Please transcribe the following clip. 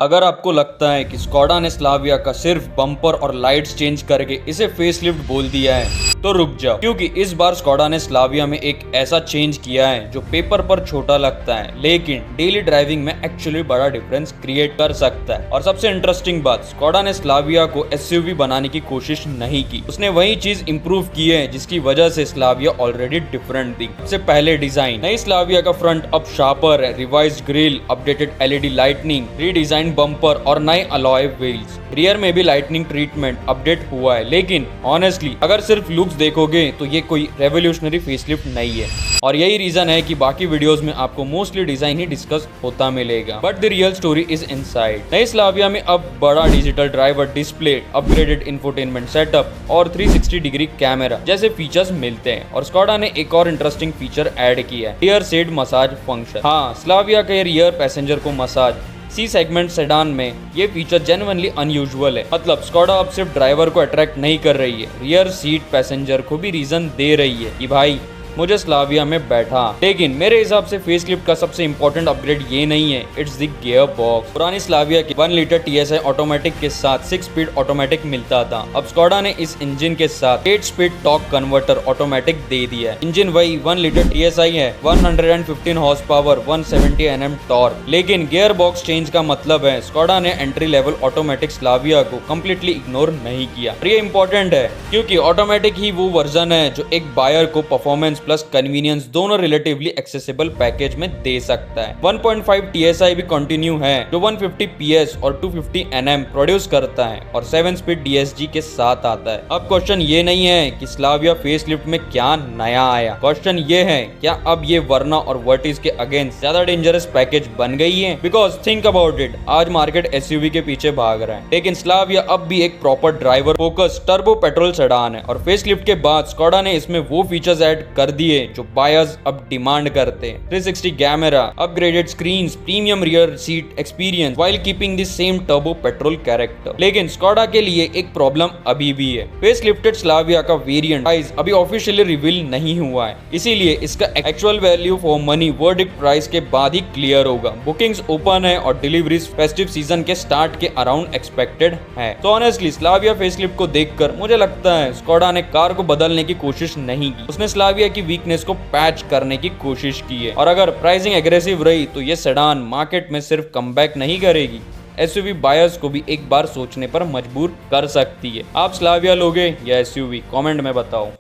अगर आपको लगता है कि स्कोडा ने स्लाविया का सिर्फ बम्पर और लाइट्स चेंज करके इसे फेसलिफ्ट बोल दिया है तो रुक जाओ, क्योंकि इस बार स्कोडा ने स्लाविया में एक ऐसा चेंज किया है जो पेपर पर छोटा लगता है लेकिन डेली ड्राइविंग में एक्चुअली बड़ा डिफरेंस क्रिएट कर सकता है। और सबसे इंटरेस्टिंग बात, स्कोडा ने स्लाविया को एसयूवी बनाने की कोशिश नहीं की, उसने वही चीज इंप्रूव की है जिसकी वजह से स्लाविया ऑलरेडी डिफरेंट थी। सबसे पहले डिजाइन, नई स्लाविया का फ्रंट अब शार्पर है, revised grill, updated LED lightning, redesign bumper और नए अलॉय व्हील्स। रियर में भी लाइटनिंग ट्रीटमेंट अपडेट हुआ है, लेकिन ऑनेस्टली अगर सिर्फ लुक्स देखोगे तो ये कोई रेवोल्यूशनरी फेसलिफ्ट नहीं है। और यही रीजन है कि बाकी वीडियोस में आपको मोस्टली डिजाइन ही डिस्कस होता मिलेगा, but the real story is inside. नई स्लाविया में अब बड़ा digital driver display, upgraded infotainment setup और 360 डिग्री कैमरा जैसे फीचर्स मिलते हैं। और स्कोडा ने एक और इंटरेस्टिंग फीचर ऐड किया है, रियर सीट मसाज फंक्शन। हाँ, स्लाविया के रियर पैसेंजर को मसाज सी सेगमेंट सेडान में ये फीचर जेन्युइनली अनयूजुअल है। मतलब स्कोडा अब सिर्फ ड्राइवर को अट्रैक्ट नहीं कर रही है, रियर सीट पैसेंजर को भी रीजन दे रही है कि भाई मुझे स्लाविया में बैठा। लेकिन मेरे हिसाब से फेसलिफ्ट का सबसे इंपॉर्टेंट अपग्रेड ये नहीं है, इट्स द गियर बॉक्स। पुरानी स्लाविया की 1 लीटर TSI ऑटोमेटिक के साथ 6 स्पीड ऑटोमेटिक मिलता था, अब स्कोडा ने इस इंजन के साथ 8 स्पीड टॉर्क कन्वर्टर ऑटोमेटिक दे दिया है। इंजन वही 1 लीटर TSI है, 115 हॉर्स पावर, 170 Nm टॉर्क, लेकिन गियर बॉक्स चेंज का मतलब है स्कोडा ने एंट्री लेवल ऑटोमेटिक स्लाविया को कम्प्लीटली इग्नोर नहीं किया। ये इंपॉर्टेंट है क्योंकि ऑटोमेटिक ही वो वर्जन है जो एक बायर को परफॉर्मेंस प्लस कन्वीनियंस दोनों रिलेटिवली एक्सेसिबल पैकेज में दे सकता है। 1.5 TSI भी कंटिन्यू है जो 150 PS और 250 Nm प्रोड्यूस करता है और 7 स्पीड DSG के साथ आता है। अब क्वेश्चन ये नहीं है कि स्लाविया फेसलिफ्ट में क्या नया आया, क्वेश्चन ये है क्या अब ये वर्ना और वर्टिस के अगेंस्ट ज्यादा डेंजरस पैकेज बन गई है। बिकॉज थिंक अबाउट इट, आज मार्केट SUV के पीछे भाग रहा है लेकिन स्लाविया अब भी एक proper driver focus turbo petrol sedan है। और फेसलिफ्ट के बाद स्कोडा ने इसमें वो फीचर्स ऐड कर दिए जो बायर्स अब डिमांड करते हैं, 360 camera, upgraded screens, premium rear seat experience while keeping the same turbo petrol character. लेकिन स्कोडा के लिए एक प्रॉब्लम अभी भी है, फेसलिफ्टेड स्लाविया का वेरिएंट प्राइस अभी ऑफिशियली रिवील नहीं हुआ है, इसीलिए इसका actual value for money verdict price के बाद ही क्लियर होगा। बुकिंग्स ओपन है और डिलीवरीज फेस्टिव सीजन के स्टार्ट के अराउंड एक्सपेक्टेड है। तो ऑनेस्टली स्लाविया फेसलिफ्ट को देखकर मुझे लगता है स्कोडा ने कार को बदलने की कोशिश नहीं की, उसने स्लाविया की वीकनेस को पैच करने की कोशिश की है। और अगर प्राइसिंग एग्रेसिव रही तो ये सेडान मार्केट में सिर्फ कमबैक नहीं करेगी, SUV बायर्स को भी एक बार सोचने पर मजबूर कर सकती है। आप स्लाविया लोगे या SUV, कमेंट में बताओ।